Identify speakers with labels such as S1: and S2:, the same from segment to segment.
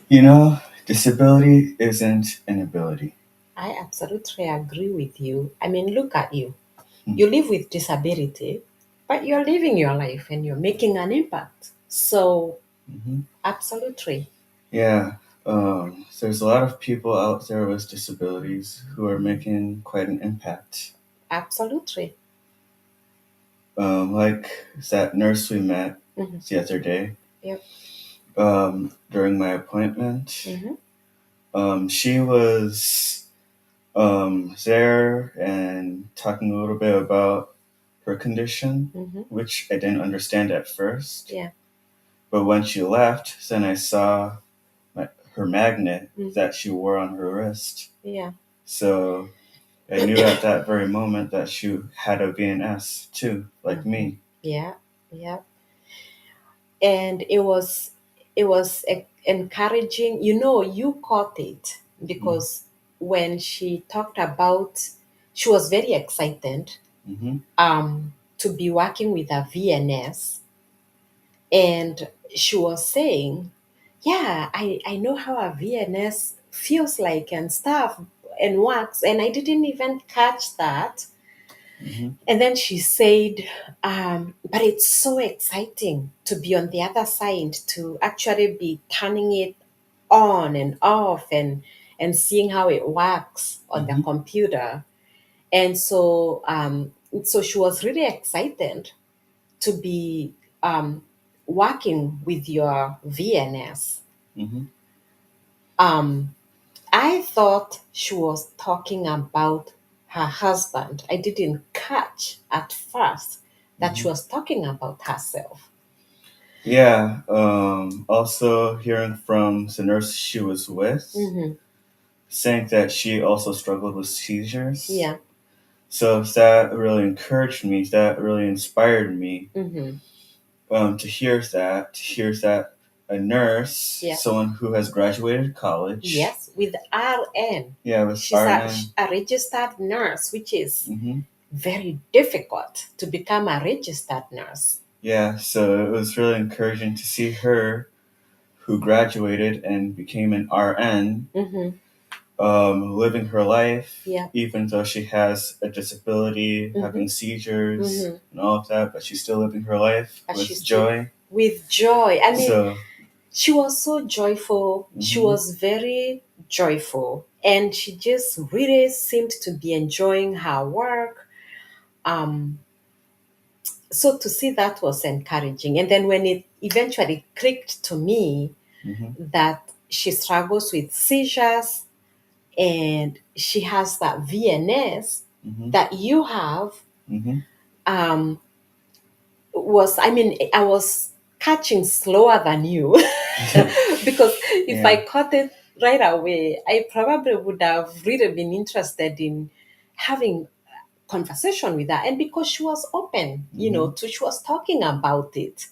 S1: You know, disability isn't an ability.
S2: I absolutely agree with you. I mean, look at you.
S1: Hmm.
S2: You live with disability, but you're living your life and you're making an impact. So,
S1: Hmm.
S2: absolutely.
S1: Yeah, there's a lot of people out there with disabilities who are making quite an impact.
S2: Absolutely.
S1: Like that nurse we met
S2: Hmm.
S1: the other day
S2: Yep.
S1: during my appointment.
S2: Hmm.
S1: She was there and talking a little bit about her condition,
S2: Hmm.
S1: which I didn't understand at first.
S2: Yeah.
S1: But when she left, then I saw her magnet
S2: Mm.
S1: that she wore on her wrist.
S2: Yeah.
S1: So I knew at that very moment that she had a VNS too, like
S2: Hmm.
S1: me.
S2: Yeah. Yeah. And it was encouraging. You caught it
S1: Mm-hmm.
S2: because when she talked about, she was very excited
S1: Mm-hmm.
S2: to be working with a VNS, and she was saying, yeah, I know how a VNS feels like and stuff and works, and I didn't even catch that.
S1: Mm-hmm.
S2: And then she said, but it's so exciting to be on the other side, to actually be turning it on and off and seeing how it works on the
S1: Mm-hmm.
S2: computer. And so she was really excited to be working with your VNS.
S1: Mm-hmm.
S2: Um, I thought she was talking about her husband. I didn't catch at first that
S1: Mm-hmm.
S2: she was talking about herself.
S1: Yeah. Also, hearing from the nurse she was with,
S2: Hmm.
S1: saying that she also struggled with seizures.
S2: Yeah.
S1: So that really encouraged me. That really inspired me
S2: Hmm.
S1: to hear that a nurse,
S2: Yeah.
S1: someone who has graduated college,
S2: Yes, with RN.
S1: yeah, with
S2: She's
S1: RN.
S2: a registered nurse, which is
S1: Hmm.
S2: very difficult to become a registered nurse.
S1: Yeah, so it was really encouraging to see her, who graduated and became an RN,
S2: Hmm.
S1: living her life,
S2: Yeah.
S1: even though she has a disability,
S2: Hmm.
S1: having seizures
S2: Hmm.
S1: and all of that, but she's still living her life
S2: But
S1: with
S2: she's still
S1: joy.
S2: with joy. I mean,
S1: So,
S2: she was so joyful. She
S1: hmm,
S2: was very joyful, and she just really seemed to be enjoying her work. Um, so to see that was encouraging. And then when it eventually clicked to me
S1: hmm,
S2: that she struggles with seizures and she has that VNS
S1: hmm,
S2: that you have,
S1: hmm,
S2: um, I was catching slower than you because if
S1: yeah,
S2: I caught it right away, I probably would have really been interested in having conversation with her. And because she was open,
S1: hmm,
S2: she was talking about it.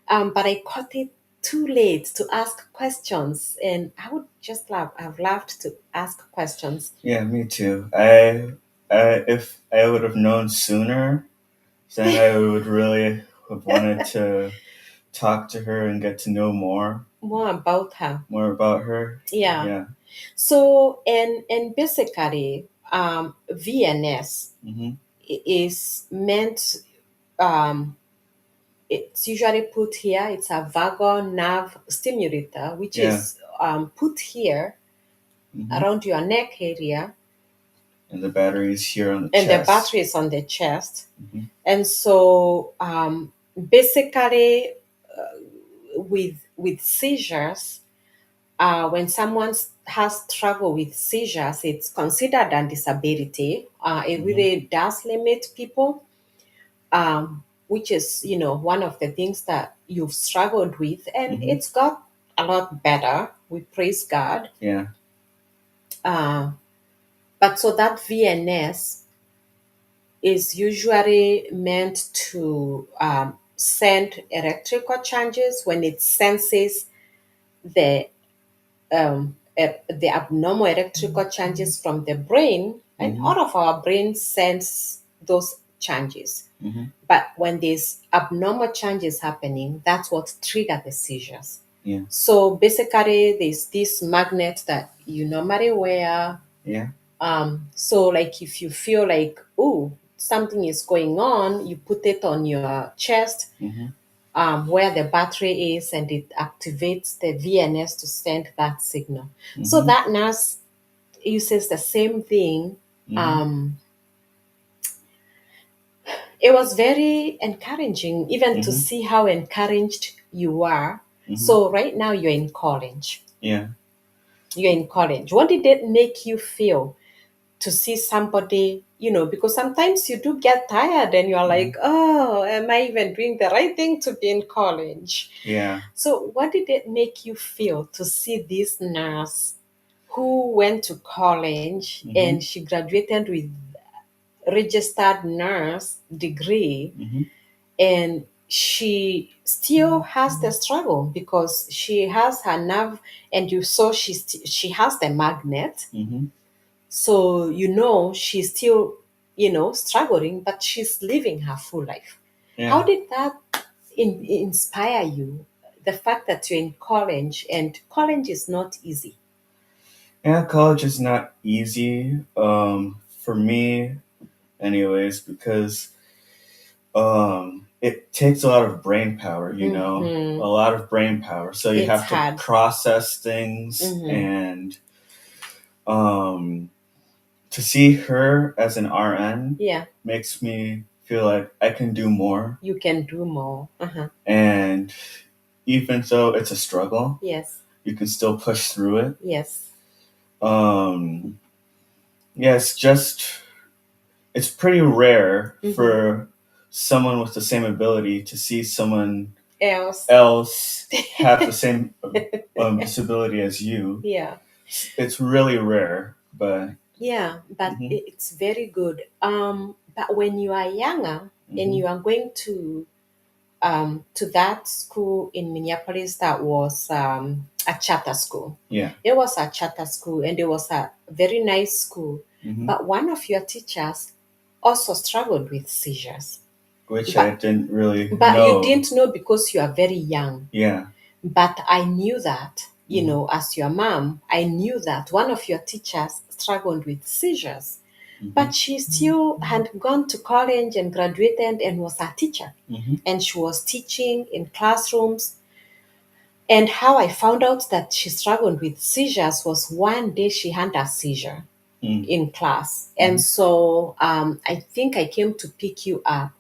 S2: But I caught it too late to ask questions, and I would just have loved to ask questions.
S1: yeah, me too. If I would have known sooner, then I would really have wanted to talk to her and get to know
S2: More about her.
S1: more about her.
S2: Yeah.
S1: Yeah.
S2: So and basically, VNS
S1: Hmm.
S2: is meant. Um, it's usually put here. It's a vagal nerve stimulator, which
S1: Yeah.
S2: is put here
S1: Hmm.
S2: around your neck area,
S1: And the battery is here on the
S2: and the
S1: chest.
S2: battery is on the chest.
S1: Hmm.
S2: And so, basically, with seizures, when someone has trouble with seizures, it's considered a disability. It
S1: Hmm.
S2: really does limit people, which is, one of the things that you've struggled with, and
S1: Hmm.
S2: it's got a lot better. We praise God.
S1: Yeah.
S2: Uh, but so that VNS is usually meant to send electrical changes when it senses the the abnormal electrical changes from the brain, and
S1: Hmm.
S2: all of our brains sense those changes.
S1: Hmm.
S2: But when there's abnormal changes happening, that's what trigger the seizures.
S1: Yeah.
S2: So basically, there's this magnet that you normally wear.
S1: Yeah.
S2: So like if you feel like, oh, something is going on, you put it on your chest,
S1: Mm-hmm.
S2: where the battery is, and it activates the VNS to send that signal. So
S1: Mm-hmm.
S2: that nurse uses the same thing.
S1: Mm-hmm.
S2: Um, it was very encouraging, even to
S1: Mm-hmm.
S2: see how encouraged you are.
S1: Mm-hmm.
S2: So right now you're in college.
S1: Yeah.
S2: You're in college. What did it make you feel to see somebody, because sometimes you do get tired and you're
S1: Mm-hmm.
S2: like, oh, am I even doing the right thing to be in college?
S1: Yeah.
S2: So, what did it make you feel to see this nurse who went to college
S1: Mm-hmm.
S2: and she graduated with registered nurse degree,
S1: Mm-hmm.
S2: and she still has the struggle because she has her nerve, and you saw she has the magnet,
S1: Mm-hmm.
S2: so she's still struggling, but she's living her full life. How
S1: Yeah.
S2: did that inspire you? The fact that you're in college, and college is not easy.
S1: Yeah. College is not easy. For me, anyways, because it takes a lot of brain power. A
S2: Mm-hmm.
S1: lot of brain power. So you
S2: It's
S1: have to
S2: hard.
S1: process things,
S2: Mm-hmm.
S1: and um, to see her as an RN
S2: Yeah,
S1: makes me feel like I can do more.
S2: you can do more. Uh-huh.
S1: And even though it's a struggle,
S2: Yes,
S1: you can still push through it.
S2: yes.
S1: Um, yeah, it's pretty rare
S2: Mm-hmm.
S1: for someone with the same ability to see someone
S2: Else.
S1: else have the same disability as you.
S2: Yeah,
S1: It's really rare, but
S2: yeah, but
S1: hmm
S2: it's very good. But when you are younger and
S1: hmm
S2: you are going to that school in Minneapolis, that was a charter school.
S1: yeah,
S2: It was a charter school, and it was a very nice school.
S1: hmm
S2: But one of your teachers also struggled with seizures.
S1: which I
S2: But
S1: didn't really
S2: but you
S1: know.
S2: didn't know because you are very young.
S1: Yeah.
S2: But I knew that,
S1: hmm
S2: as your mom, I knew that one of your teachers struggled with seizures.
S1: hmm
S2: But she still had gone to college and graduated and was a teacher.
S1: hmm
S2: And she was teaching in classrooms. And how I found out that she struggled with seizures was one day she had a seizure
S1: mm
S2: in class. And
S1: hmm
S2: so I think I came to pick you up,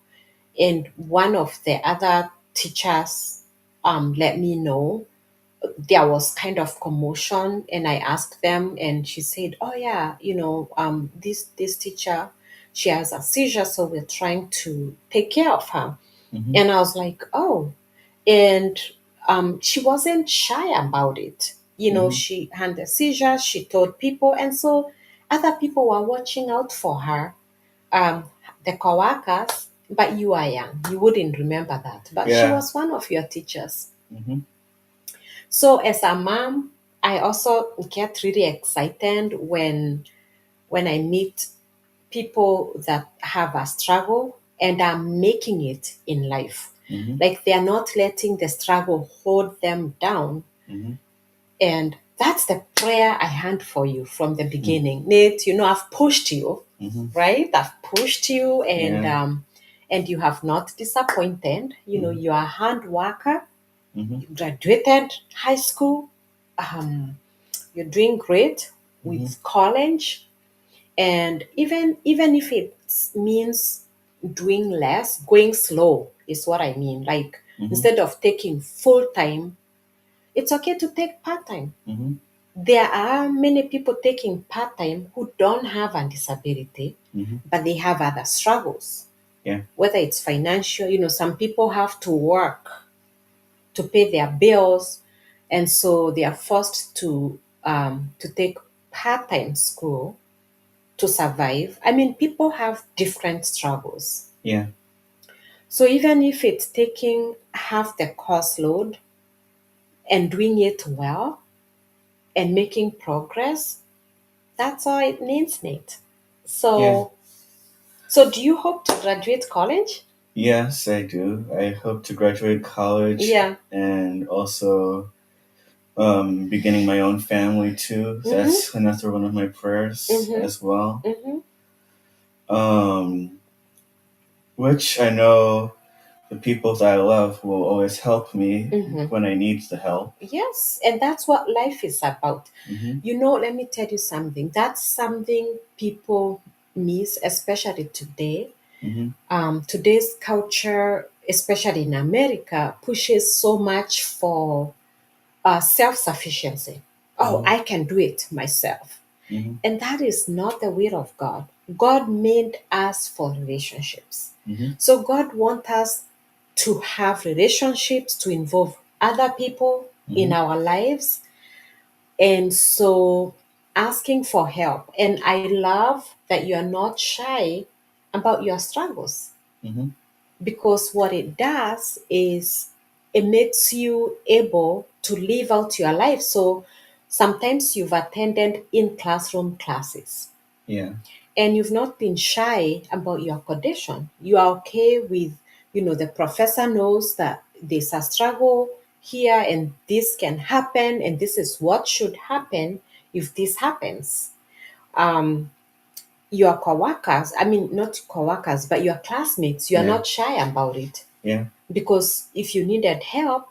S2: and one of the other teachers let me know there was kind of commotion, and I asked them, and she said, oh yeah, this teacher, she has a seizure, so we're trying to take care of her.
S1: hmm
S2: And I was like, oh. And she wasn't shy about it.
S1: hmm
S2: She had a seizure, she told people, and so other people were watching out for her, um, the coworkers. But you are young, you wouldn't remember that. But she
S1: Yeah.
S2: was one of your teachers.
S1: hmm
S2: So as a mom, I also get really excited when I meet people that have a struggle and are making it in life.
S1: hmm
S2: Like they are not letting the struggle hold them down.
S1: hmm
S2: And that's the prayer I had for you from the beginning. Nate, I've pushed you,
S1: hmm
S2: right? I've pushed you,
S1: Yeah.
S2: and you have not disappointed.
S1: hmm
S2: You're a hard worker.
S1: hmm
S2: You graduated high school. Um, you're doing great
S1: hmm
S2: with college, and even if it means doing less, going slow is what I mean. Like
S1: hmm
S2: instead of taking full time, it's okay to take part time.
S1: hmm
S2: There are many people taking part time who don't have a disability,
S1: hmm
S2: but they have other struggles.
S1: Yeah.
S2: Whether it's financial, some people have to work to pay their bills, and so they are forced to take part-time school to survive. I mean, people have different struggles.
S1: Yeah.
S2: So even if it's taking half the course load and doing it well and making progress, that's all it needs, Nate.
S1: Yeah.
S2: So do you hope to graduate college?
S1: Yes, I do. I hope to graduate college
S2: Yeah.
S1: and also beginning my own family too. That's another one of my prayers as well. Um, which I know the people that I love will always help me when I need the help.
S2: Yes, and that's what life is about. You know, let me tell you something. That's something people miss, especially today. Today's culture, especially in America, pushes so much for self-sufficiency. Oh, I can do it myself. And that is not the will of God. God made us for relationships. So God wants us to have relationships, to involve other people in our lives. And so asking for help. And I love that you are not shy about your struggles, because what it does is it makes you able to live out your life. So sometimes you've attended in classroom classes,
S1: Yeah.
S2: and you've not been shy about your condition. You are okay with, the professor knows that there's a struggle here and this can happen and this is what should happen if this happens. Your coworkers, I mean, not coworkers, but your classmates, you are not shy about it.
S1: Yeah.
S2: Because if you needed help,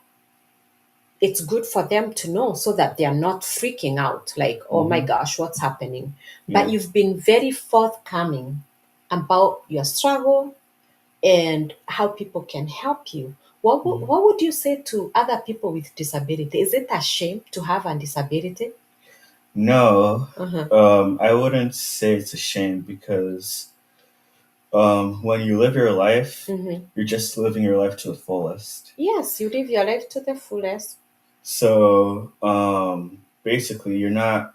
S2: it's good for them to know so that they are not freaking out like, oh my gosh, what's happening? But you've been very forthcoming about your struggle and how people can help you. What would you say to other people with disability? Is it a shame to have a disability?
S1: No, I wouldn't say it's a shame because when you live your life, you're just living your life to the fullest.
S2: Yes, you live your life to the fullest.
S1: So basically, you're not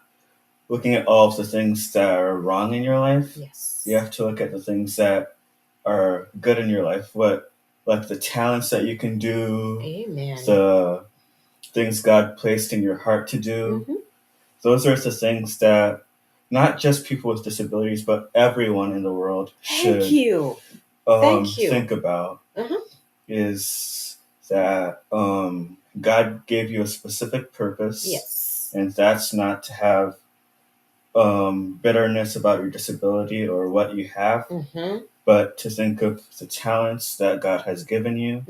S1: looking at all of the things that are wrong in your life.
S2: Yes.
S1: You have to look at the things that are good in your life. What, like the talents that you can do,
S2: Amen.
S1: the things God placed in your heart to do. Those are the things that not just people with disabilities, but everyone in the world should think about. Is that God gave you a specific purpose.
S2: Yes.
S1: And that's not to have bitterness about your disability or what you have, but to think of the talents that God has given you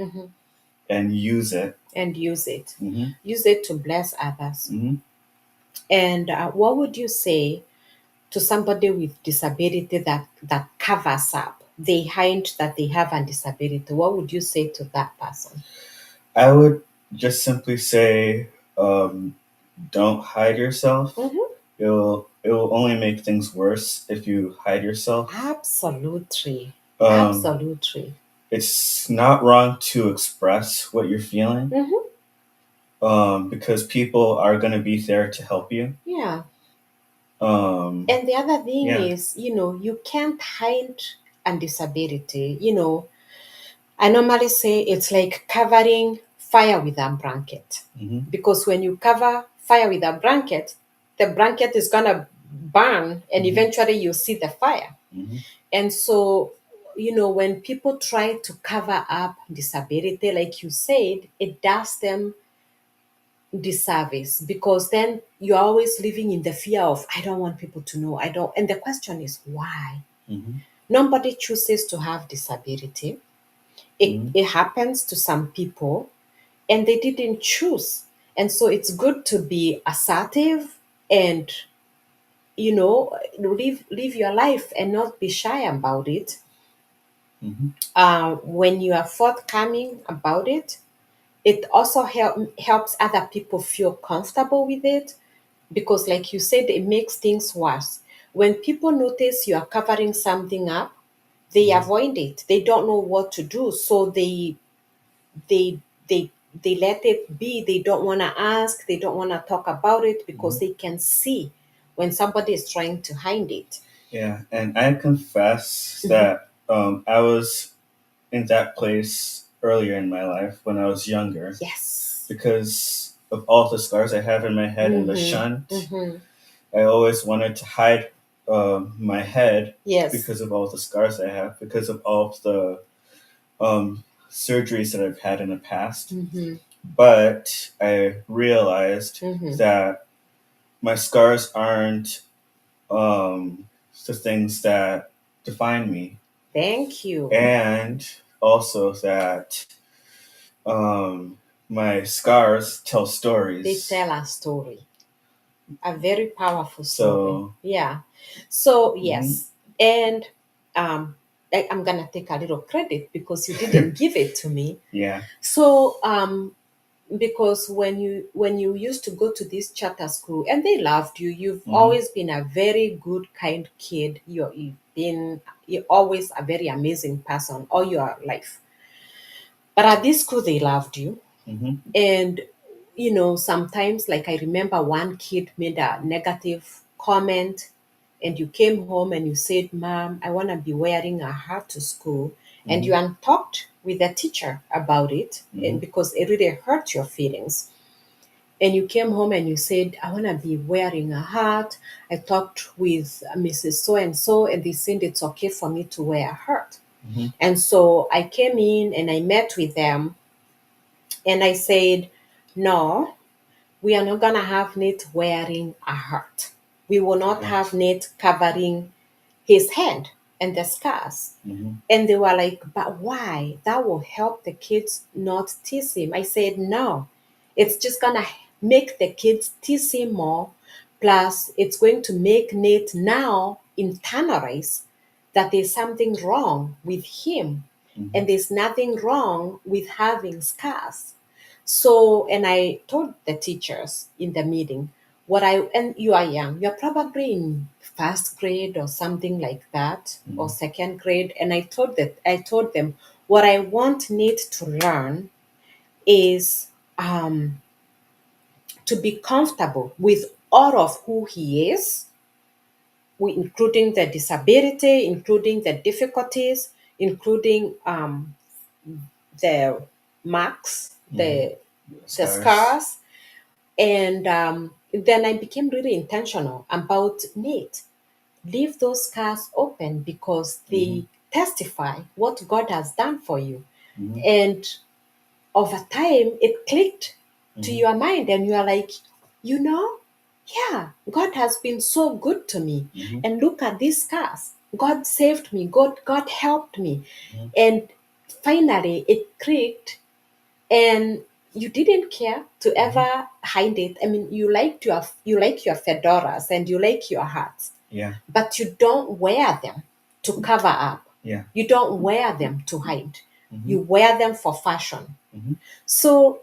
S1: and use it.
S2: And use it. Use it to bless others. And what would you say to somebody with disability that covers up? They hide that they have a disability. What would you say to that person?
S1: I would just simply say, don't hide yourself. It will only make things worse if you hide yourself.
S2: Absolutely. Absolutely.
S1: It's not wrong to express what you're feeling. Because people are going to be there to help you.
S2: Yeah. And the other thing is, you can't hide a disability. I normally say it's like covering fire with a blanket. Because when you cover fire with a blanket, the blanket is going to burn and eventually you see the fire. And so, when people try to cover up disability, like you said, it does them disservice, because then you're always living in the fear of, I don't want people to know. And the question is why? Nobody chooses to have disability. It happens to some people and they didn't choose. And so it's good to be assertive and, live your life and not be shy about it. When you are forthcoming about it, it also helps other people feel comfortable with it, because like you said, it makes things worse. When people notice you are covering something up, they avoid it. They don't know what to do, so they they they let it be. They don't want to ask, they don't want to talk about it, because they can see when somebody is trying to hide it.
S1: Yeah, and I confess that I was in that place earlier in my life when I was younger.
S2: Yes.
S1: Because of all the scars I have in my head and the shunt, I always wanted to hide my head.
S2: Yes.
S1: Because of all the scars I have, because of all of the surgeries that I've had in the past. But I realized that my scars aren't the things that define me.
S2: Thank you.
S1: And also that my scars tell stories.
S2: They tell a story, a very powerful story. Yeah. So yes, and I'm gonna take a little credit because you didn't give it to me.
S1: Yeah.
S2: So because when you used to go to this charter school and they loved you, you've always been a very good, kind kid. You're always a very amazing person all your life. But at this school, they loved you. And, sometimes, like I remember one kid made a negative comment, and you came home and you said, Mom, I want to be wearing a hat to school. And you talked with the teacher about it, and because it really hurt your feelings. And you came home and you said, I want to be wearing a hat. I talked with Mrs. So and so, and they said it's okay for me to wear a hat. And so I came in and I met with them and I said, no, we are not going to have Nate wearing a hat. We will not have Nate covering his hand and the scars. And they were like, but why? That will help the kids not tease him. I said, no, it's just going to make the kids tease him more. Plus, it's going to make Nate now internalize that there's something wrong with him. And there's nothing wrong with having scars. So, and I told the teachers in the meeting, and you are young, you're probably in first grade or something like that, or second grade. And I told them what I want Nate to learn is to be comfortable with all of who he is, including the disability, including the difficulties, including the marks, the scars. And then I became really intentional about Nate. Leave those scars open because they testify what God has done for you. And over time, it clicked to your mind, and you are like, yeah, God has been so good to me. And look at these scars. God saved me. God helped me. And finally, it clicked, and you didn't care to ever hide it. I mean, you like your fedoras and you like your hats, but you don't wear them to cover up. You don't wear them to hide. You wear them for fashion. So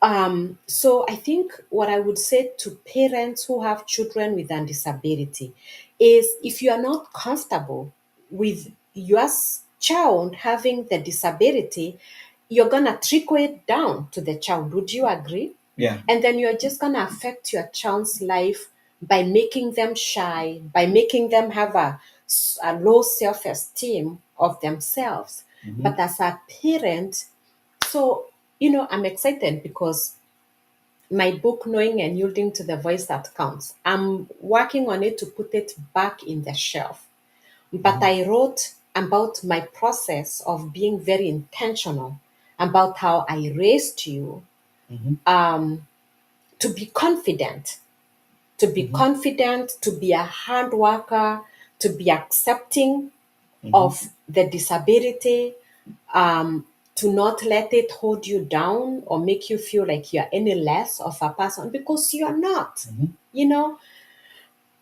S2: I think what I would say to parents who have children with a disability is, if you are not comfortable with your child having the disability, you're going to trickle it down to the child. Would you agree?
S1: Yeah.
S2: And then you're just going to affect your child's life by making them shy, by making them have a low self-esteem of themselves. But as a parent, so, I'm excited because my book, Knowing and Yielding to the Voice That Counts, I'm working on it to put it back in the shelf. But I wrote about my process of being very intentional about how I raised you to be confident, to be a hard worker, to be accepting of the disability, to not let it hold you down or make you feel like you're any less of a person, because you're not.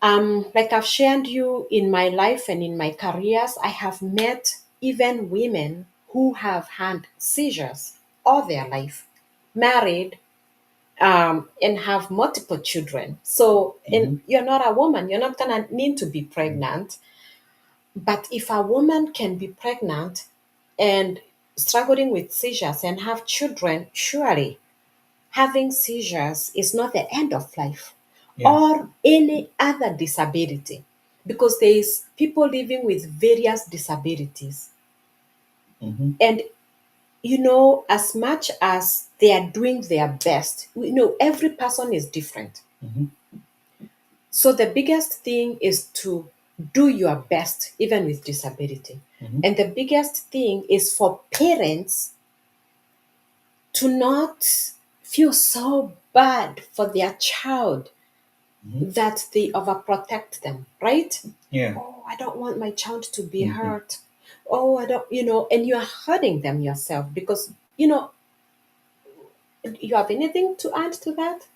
S2: Like I've shared you in my life and in my careers, I have met even women who have had seizures all their life, married, and have multiple children. So, and you're not a woman, you're not gonna need to be pregnant. But if a woman can be pregnant and struggling with seizures and have children, surely having seizures is not the end of life. Yeah. Or any other disability, because there is people living with various disabilities. And as much as they are doing their best, every person is different. So the biggest thing is to do your best, even with disability. And the biggest thing is for parents to not feel so bad for their child that they overprotect them, right?
S1: Yeah.
S2: Oh, I don't want my child to be hurt. Oh, I don't, and you're hurting them yourself because, you have anything to add to that?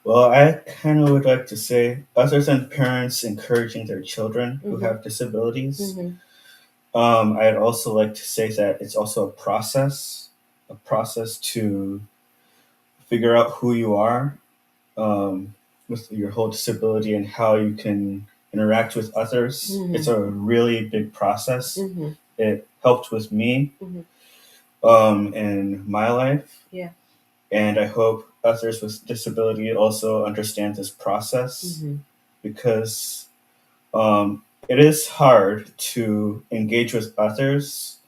S1: Well, I kind of would like to say, other than parents encouraging their children who have disabilities, I'd also like to say that it's also a process to figure out who you are with your whole disability and how you can interact with others. It's a really big process. It helped with me in my life.
S2: Yeah.
S1: And I hope others with disability also understand this process because it is hard to engage with others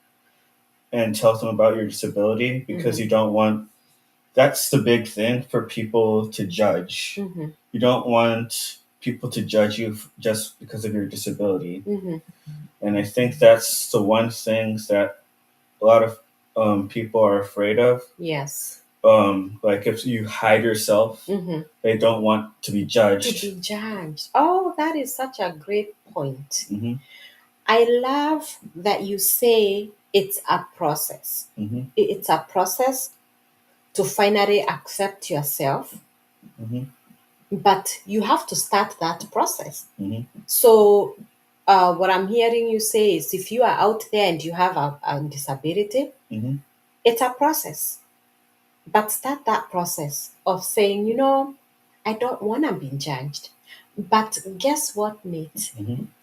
S1: and tell them about your disability because you don't want, that's the big thing for people to judge. You don't want people to judge you just because of your disability. And I think that's the one thing that a lot of people are afraid of.
S2: Yes.
S1: Like if you hide yourself, they don't want to be judged.
S2: To be judged. Oh, that is such a great point.
S1: Mm-hmm.
S2: I love that you say it's a process. It's a process to finally accept yourself, but you have to start that process. So, what I'm hearing you say is if you are out there and you have a disability, it's a process. But start that process of saying, I don't want to be judged. But guess what, Nate?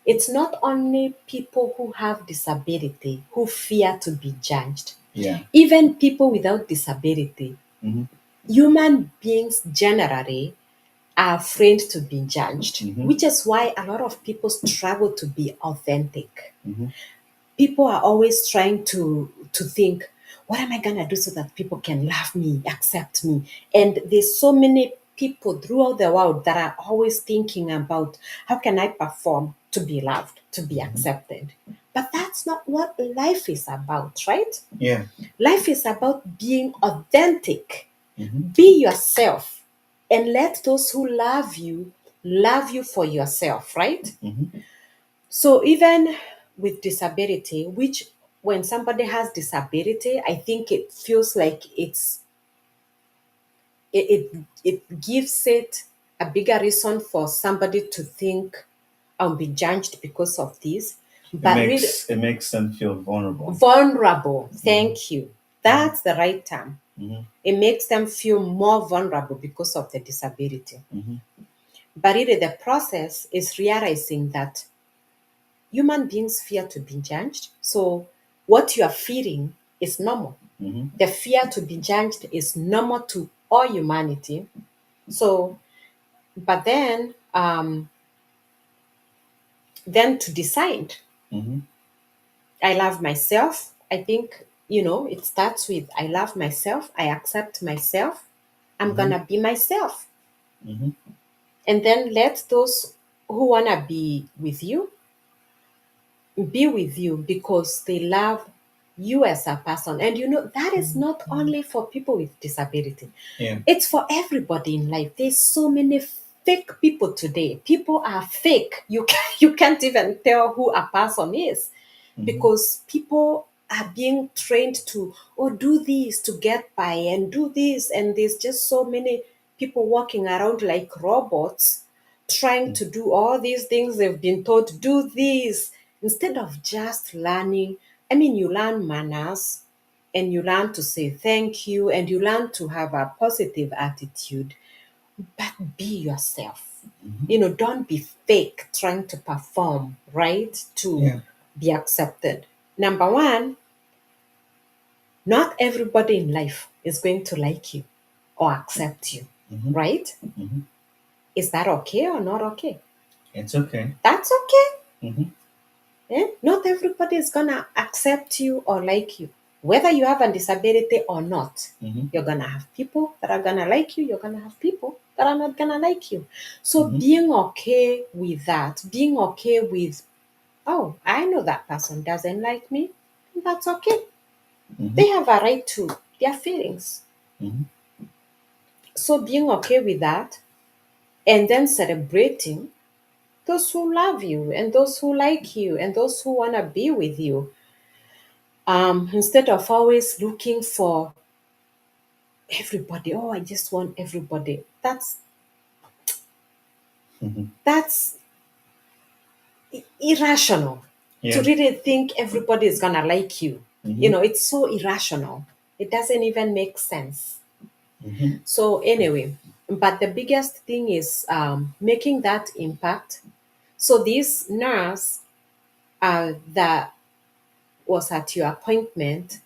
S2: It's not only people who have disability who fear to be judged.
S1: Yeah.
S2: Even people without disability, human beings generally are afraid to be judged, which is why a lot of people struggle to be authentic. People are always trying to think, what am I gonna do so that people can love me, accept me? And there's so many people throughout the world that are always thinking about how can I perform to be loved, to be accepted. But that's not what life is about, right?
S1: Yeah.
S2: Life is about being authentic. Be yourself and let those who love you for yourself, right? So even with disability, which when somebody has disability, I think it feels like it gives it a bigger reason for somebody to think I'll be judged because of this. But
S1: it makes them feel vulnerable.
S2: Vulnerable. Thank you. That's the right term. It makes them feel more vulnerable because of the disability. But really, the process is realizing that human beings fear to be judged. So what you are feeling is normal. The fear to be judged is normal to all humanity. So, but then to decide, I love myself. I think, it starts with I love myself. I accept myself. I'm going to be myself. And then let those who want to be with you be with you because they love you as a person. And that is not only for people with disability.
S1: Yeah.
S2: It's for everybody in life. There's so many fake people today. People are fake. You can't even tell who a person is because people are being trained to do this to get by and do this, and there's just so many people walking around like robots trying to do all these things they've been told to do this instead of just learning. I mean, you learn manners and you learn to say thank you and you learn to have a positive attitude, but be yourself. Don't be fake trying to perform, right? To be accepted. Number one, not everybody in life is going to like you or accept you, right? Is that okay or not okay?
S1: It's okay.
S2: That's okay. Not everybody is gonna accept you or like you, whether you have a disability or not. You're gonna have people that are gonna like you. You're gonna have people that are not gonna like you. So being okay with that, being okay with, oh, I know that person doesn't like me. That's okay. They have a right to their feelings. So being okay with that and then celebrating those who love you and those who like you and those who want to be with you, instead of always looking for everybody. Oh, I just want everybody. That's irrational.
S1: Yeah.
S2: To really think everybody is gonna like you. It's so irrational. It doesn't even make sense. So anyway, but the biggest thing is making that impact. So this nurse that was at your appointment,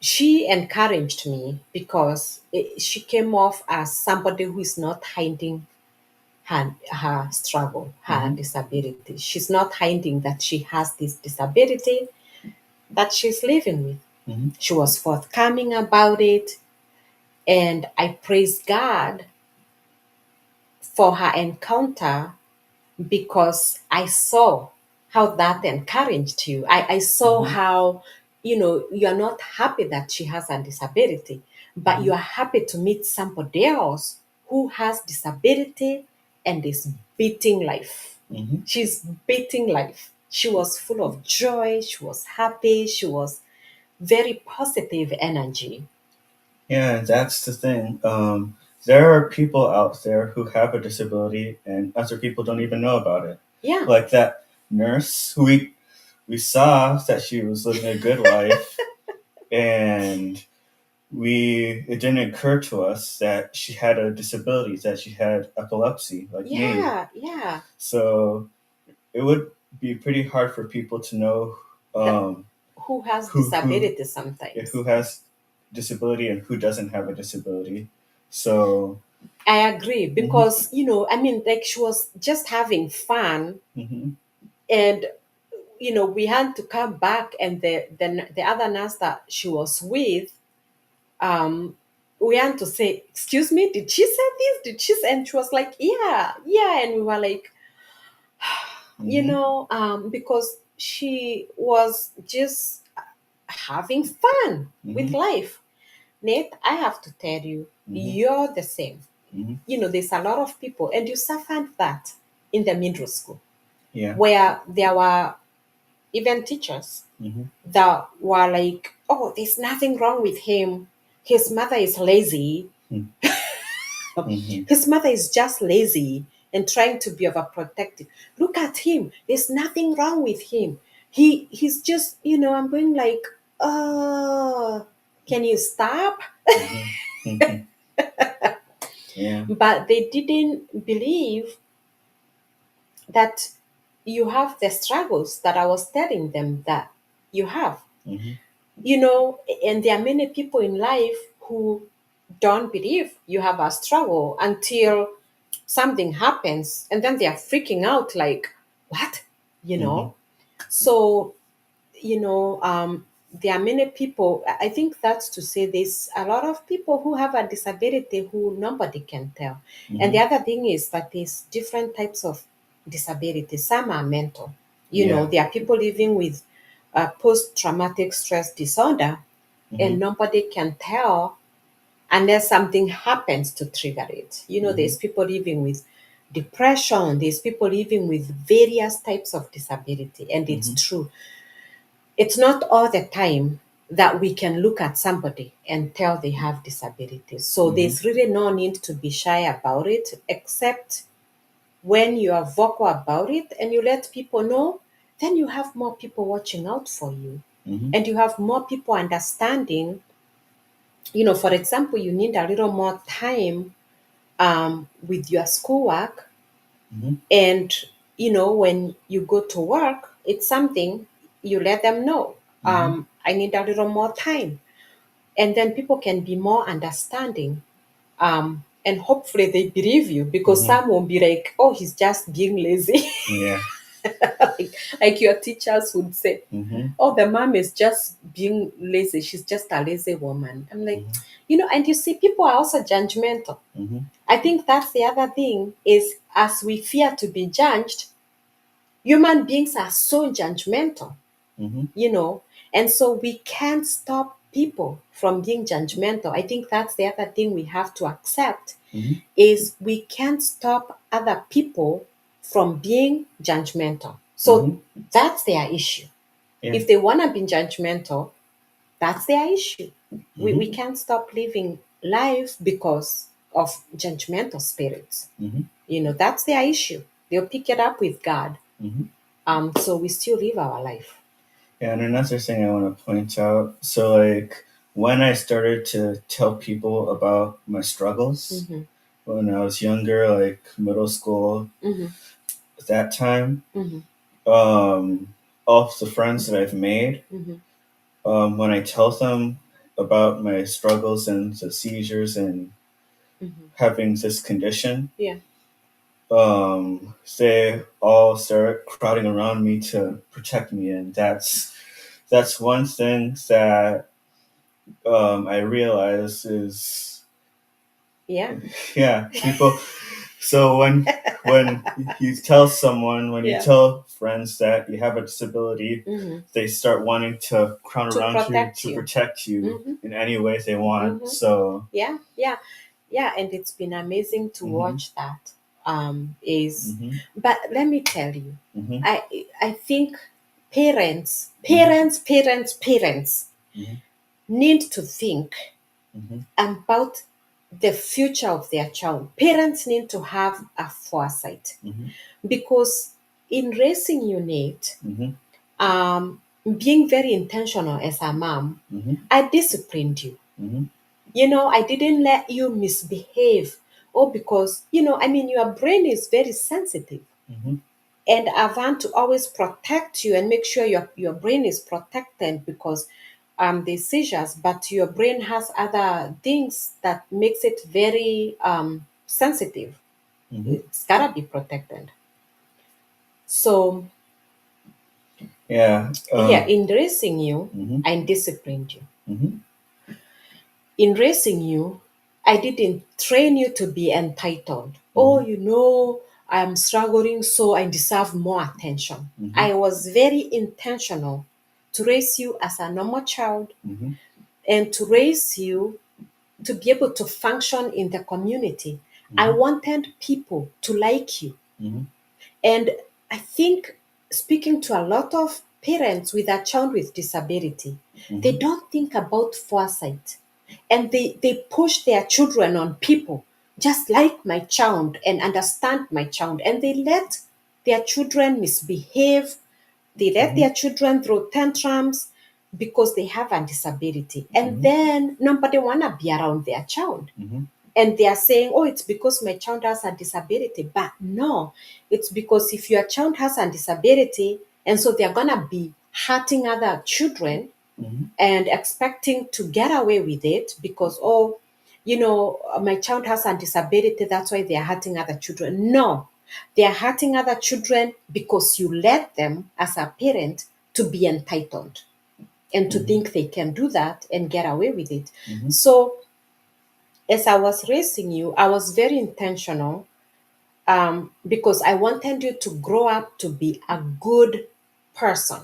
S2: she encouraged me because she came off as somebody who is not hiding her struggle, her disability. She's not hiding that she has this disability that she's living with. She was forthcoming about it. And I praise God for her encounter because I saw how that encouraged you. I saw how, you're not happy that she has a disability, but you are happy to meet somebody else who has disability and is beating life. She's beating life. She was full of joy. She was happy. She was very positive energy.
S1: Yeah, that's the thing. There are people out there who have a disability, and other people don't even know about it.
S2: Yeah.
S1: Like that nurse who we saw that she was living a good life, and it didn't occur to us that she had a disability, that she had epilepsy, like me.
S2: Yeah.
S1: So it would be pretty hard for people to know
S2: who has disability sometimes.
S1: Who has disability and who doesn't have a disability. So
S2: I agree because like she was just having fun, and we had to come back, and the other nurse that she was with, we had to say, "Excuse me, did she say this? Did she say?" And she was like, "Yeah, yeah," and we were like, because she was just having fun with life. Nate, I have to tell you, you're the same. There's a lot of people, and you suffered that in the middle school, where there were even teachers that were like, "Oh, there's nothing wrong with him. His mother is lazy. His mother is just lazy and trying to be overprotective. Look at him. There's nothing wrong with him. He's just, I'm going like, oh, can you stop?"
S1: Yeah.
S2: But they didn't believe that you have the struggles that I was telling them that you have. And there are many people in life who don't believe you have a struggle until something happens, and then they are freaking out like, what? So there are many people. I think that's to say there's a lot of people who have a disability who nobody can tell. And the other thing is that there's different types of disability. Some are mental. There are people living with post-traumatic stress disorder, and nobody can tell unless something happens to trigger it. There's people living with depression, there's people living with various types of disability, and it's true. It's not all the time that we can look at somebody and tell they have disabilities. So there's really no need to be shy about it, except when you are vocal about it and you let people know, then you have more people watching out for you. And you have more people understanding. For example, you need a little more time with your schoolwork. And, when you go to work, it's something you let them know. I need a little more time. And then people can be more understanding. And hopefully they believe you, because some will be like, oh, he's just being lazy.
S1: Yeah.
S2: like your teachers would say, oh, the mom is just being lazy. She's just a lazy woman. I'm like, and you see, people are also judgmental. I think that's the other thing is, as we fear to be judged, human beings are so judgmental, and so we can't stop people from being judgmental. I think that's the other thing we have to accept is we can't stop other people from being judgmental. So that's their issue.
S1: Yeah.
S2: If they want to be judgmental, that's their issue. We can't stop living life because of judgmental spirits. That's their issue. They'll pick it up with God. So we still live our life.
S1: Yeah, and another thing I want to point out. So, like, when I started to tell people about my struggles when I was younger, like middle school, that time, all of the friends that I've made, when I tell them about my struggles and the seizures and having this condition, they all start crowding around me to protect me, and that's one thing that I realize is people. So when you tell someone, when you tell friends that you have a disability, they start wanting to crowd around you to protect you in any way they want. So
S2: yeah, and it's been amazing to watch that. But let me tell you, I think parents need to think about the future of their child. Parents need to have a foresight because in raising you, Nate, being very intentional as a mom, I disciplined you. I didn't let you misbehave. Because, your brain is very sensitive. And I want to always protect you and make sure your brain is protected because the seizures, but your brain has other things that makes it very sensitive. It's gotta be protected. So in raising you, I disciplined you. In raising you, I didn't train you to be entitled. I'm struggling, so I deserve more attention. I was very intentional to raise you as a normal child and to raise you to be able to function in the community. I wanted people to like you. And I think speaking to a lot of parents with a child with disability, they don't think about foresight. And they push their children on people, just like my child and understand my child. And they let their children misbehave. They let their children throw tantrums because they have a disability. And then nobody want to be around their child. And they are saying, it's because my child has a disability. But no, it's because if your child has a disability, and so they're going to be hurting other children and expecting to get away with it because, my child has a disability, that's why they're hurting other children. No, they're hurting other children because you let them, as a parent, to be entitled and to think they can do that and get away with it. So as I was raising you, I was very intentional because I wanted you to grow up to be a good person.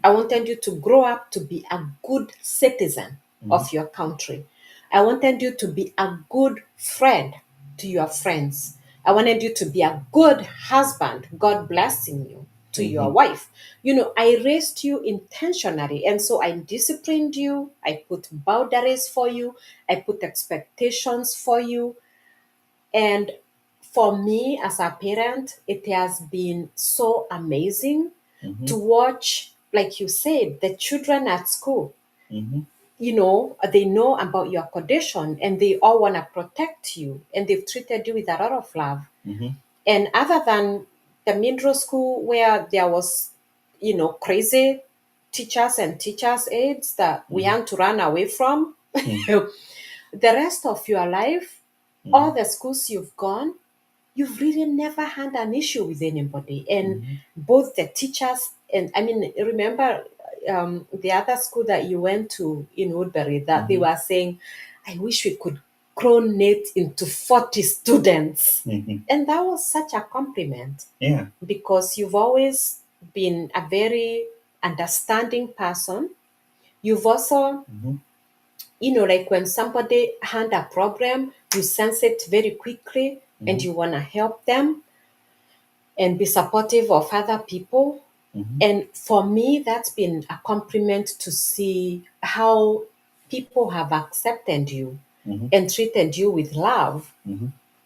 S2: I wanted you to grow up to be a good citizen of your country. I wanted you to be a good friend to your friends. I wanted you to be a good husband, God blessing you, to your wife. I raised you intentionally. And so I disciplined you. I put boundaries for you. I put expectations for you. And for me as a parent, it has been so amazing to watch, like you said, the children at school. They know about your condition and they all want to protect you and they've treated you with a lot of love. And other than the middle school where there was, crazy teachers and teachers' aides that we had to run away from, the rest of your life, all the schools you've gone, you've really never had an issue with anybody. And both the teachers and, remember the other school that you went to in Woodbury that they were saying, I wish we could grown it into 40 students. And that was such a compliment.
S1: Yeah.
S2: Because you've always been a very understanding person. You've also like when somebody had a problem, you sense it very quickly and you want to help them and be supportive of other people. And for me, that's been a compliment to see how people have accepted you and treated you with love.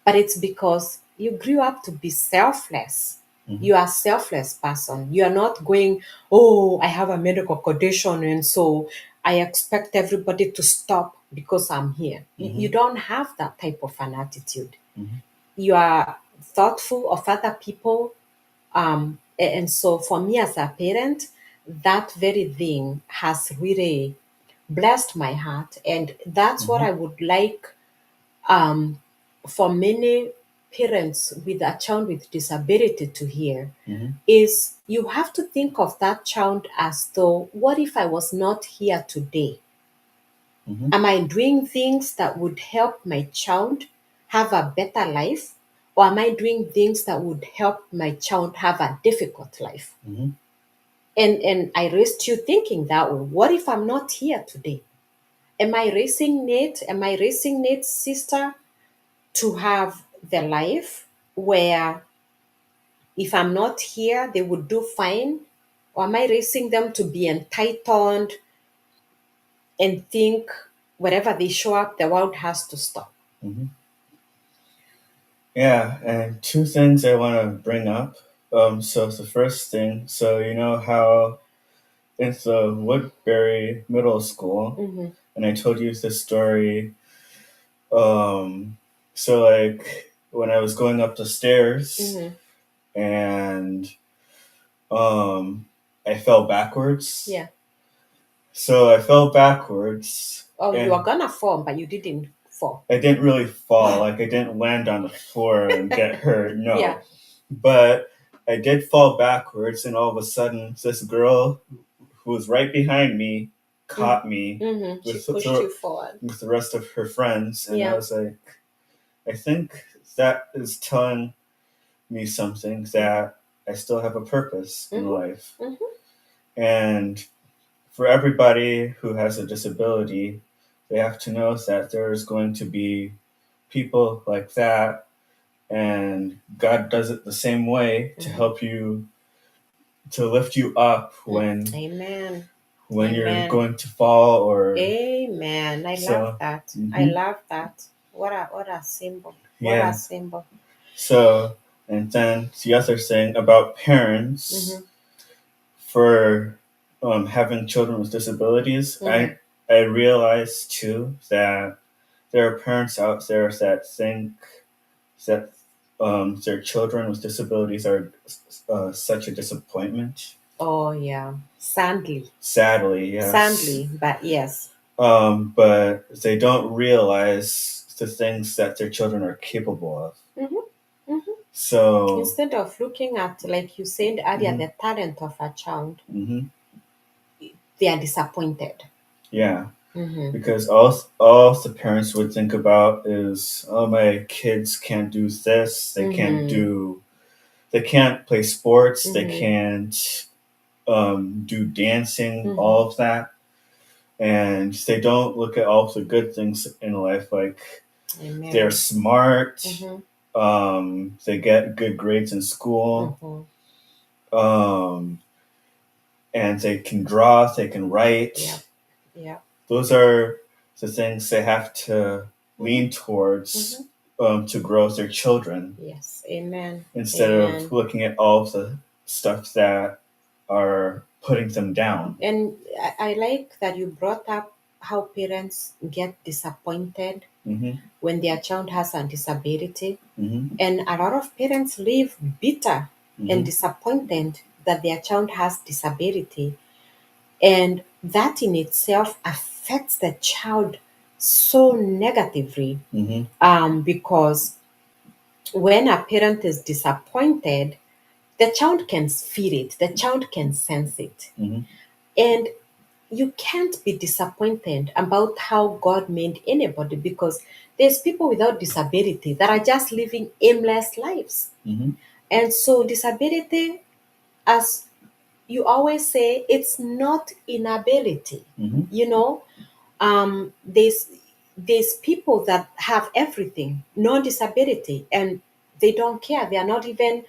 S2: But it's because you grew up to be selfless. You are a selfless person. You are not going, oh, I have a medical condition and so I expect everybody to stop because I'm here. You don't have that type of an attitude. You are thoughtful of other people. And so for me as a parent, that very thing has really blessed my heart. And that's what I would like for many parents with a child with disability to hear is you have to think of that child as though, what if I was not here today? Am I doing things that would help my child have a better life? Or am I doing things that would help my child have a difficult life? And I raised you thinking that, what if I'm not here today? Am I raising Nate? Am I raising Nate's sister to have the life where if I'm not here, they would do fine? Or am I raising them to be entitled and think wherever they show up, the world has to stop?
S1: Yeah, and two things I want to bring up. So the first thing, so you know how it's the Woodbury Middle School, and I told you this story. So like when I was going up the stairs, and I fell backwards.
S2: Yeah.
S1: So I fell backwards.
S2: Oh, you were gonna fall, but you didn't fall.
S1: I didn't really fall. Like I didn't land on the floor and get hurt. No.
S2: Yeah.
S1: But I did fall backwards, and all of a sudden, this girl who was right behind me caught me
S2: She pushed you forward
S1: with the rest of her friends. And
S2: Yeah.
S1: I was like, I think that is telling me something, that I still have a purpose in life. And for everybody who has a disability, they have to know that there's going to be people like that, and God does it the same way to help you, to lift you up when
S2: Amen.
S1: you're going to fall or
S2: Amen. I love that. I love that. What a symbol. What a symbol.
S1: So, and then the other thing about parents for having children with disabilities, I realized too that there are parents out there that think that their children with disabilities are such a disappointment.
S2: Oh yeah, sadly.
S1: Sadly, yes.
S2: Sadly, but yes.
S1: But they don't realize the things that their children are capable of. So
S2: instead of looking at, like you said earlier, the talent of a child, they are disappointed.
S1: Yeah. Because all the parents would think about is, oh, my kids can't do this, they can't play sports, they can't do dancing, all of that. And they don't look at all the good things in life, like they're smart, they get good grades in school, and they can draw, they can write.
S2: Yeah.
S1: Those are the things they have to lean towards to grow their children.
S2: Yes, amen.
S1: Instead of looking at all the stuff that are putting them down.
S2: And I like that you brought up how parents get disappointed when their child has a disability. And a lot of parents live bitter and disappointed that their child has disability. And that in itself affects the child so negatively because when a parent is disappointed, the child can feel it, the child can sense it. And you can't be disappointed about how God made anybody, because there's people without disability that are just living aimless lives. And so disability, as you always say, it's not inability. You know, There's people that have everything, no disability, and they don't care. They are not even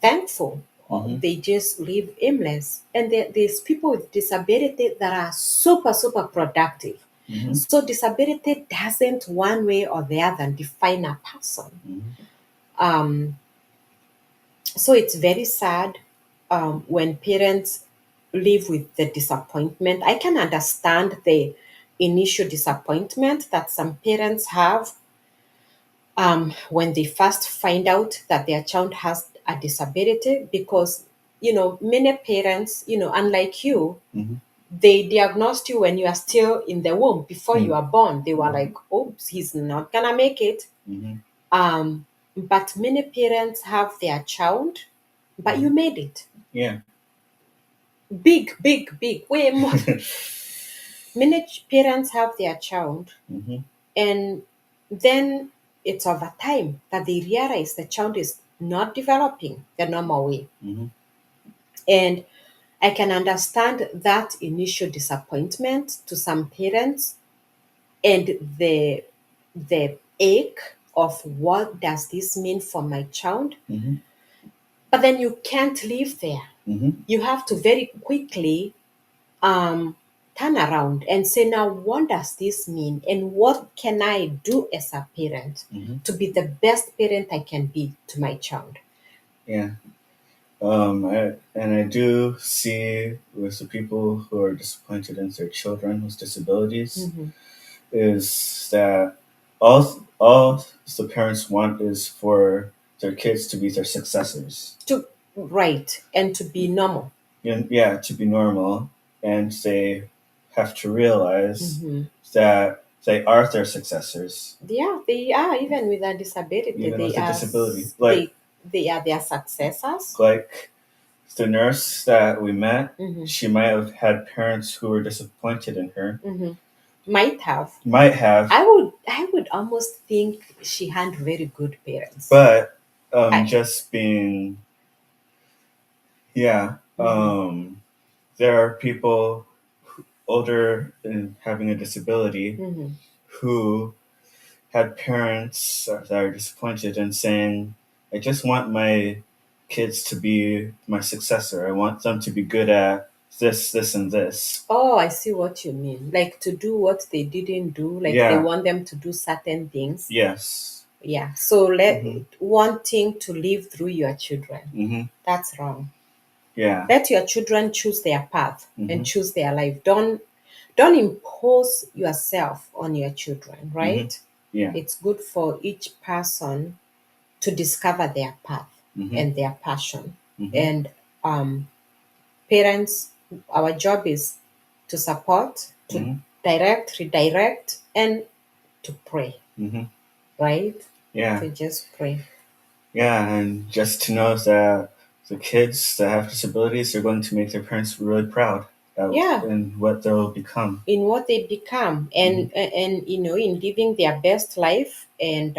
S2: thankful. They just live aimless. And there's people with disability that are super, super productive. So disability doesn't one way or the other define a person. So it's very sad when parents live with the disappointment. I can understand the initial disappointment that some parents have when they first find out that their child has a disability, because many parents, unlike you, they diagnosed you when you are still in the womb. Before you are born, they were like, oops, he's not gonna make it. But many parents have their child, but you made it.
S1: Yeah.
S2: Big, way more. Many parents have their child, and then it's over time that they realize the child is not developing the normal way. And I can understand that initial disappointment to some parents, and the ache of what does this mean for my child. But then you can't live there. You have to very quickly turn around and say, now what does this mean, and what can I do as a parent to be the best parent I can be to my child?
S1: Yeah. I do see with the people who are disappointed in their children with disabilities is that all the parents want is for their kids to be their successors.
S2: Right, and to be normal.
S1: Yeah, to be normal, and they have to realize that they are their successors.
S2: Yeah, they are, even with a disability.
S1: Even with a disability.
S2: They are their successors.
S1: Like the nurse that we met, she might have had parents who were disappointed in her.
S2: Might have. I would almost think she had very good parents.
S1: But just being, there are people older and having a disability who had parents that are disappointed and saying, I just want my kids to be my successor. I want them to be good at this, this, and this.
S2: Oh, I see what you mean. Like to do what they didn't do. Like they want them to do certain things.
S1: Yes.
S2: Yeah. So wanting to live through your children. That's wrong.
S1: Yeah.
S2: Let your children choose their path and choose their life. Don't impose yourself on your children, right?
S1: Yeah.
S2: It's good for each person to discover their path and their passion. And parents, our job is to support, to direct, redirect, and to pray. Right?
S1: Yeah.
S2: To just pray.
S1: Yeah, and just to know that the kids that have disabilities are going to make their parents really proud. In what they'll become.
S2: In what they become, and in living their best life and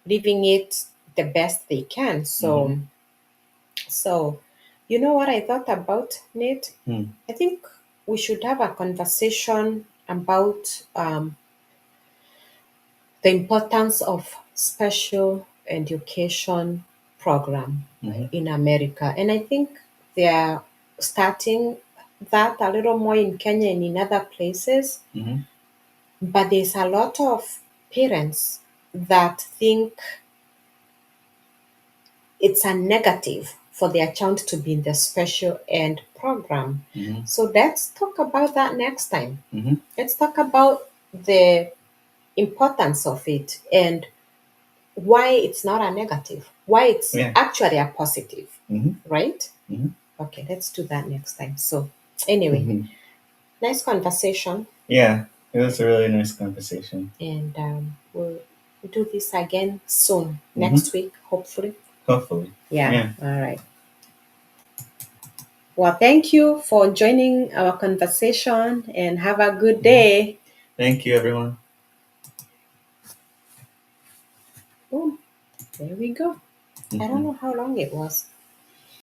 S2: living it the best they can. So, you know what I thought about, Nate? I think we should have a conversation about the importance of special education program in America. And I think they are starting that a little more in Kenya and in other places. But there's a lot of parents that think it's a negative for their child to be in the special ed program. So let's talk about that next time. Let's talk about the importance of it and why it's not a negative, why it's actually a positive, right? Okay, let's do that next time. So anyway, nice conversation.
S1: Yeah, it was a really nice conversation.
S2: And we'll do this again soon, next week, hopefully.
S1: Hopefully.
S2: Yeah. All right. Well, thank you for joining our conversation and have a good day.
S1: Thank you, everyone.
S2: Boom. There we go. I don't know how long it was.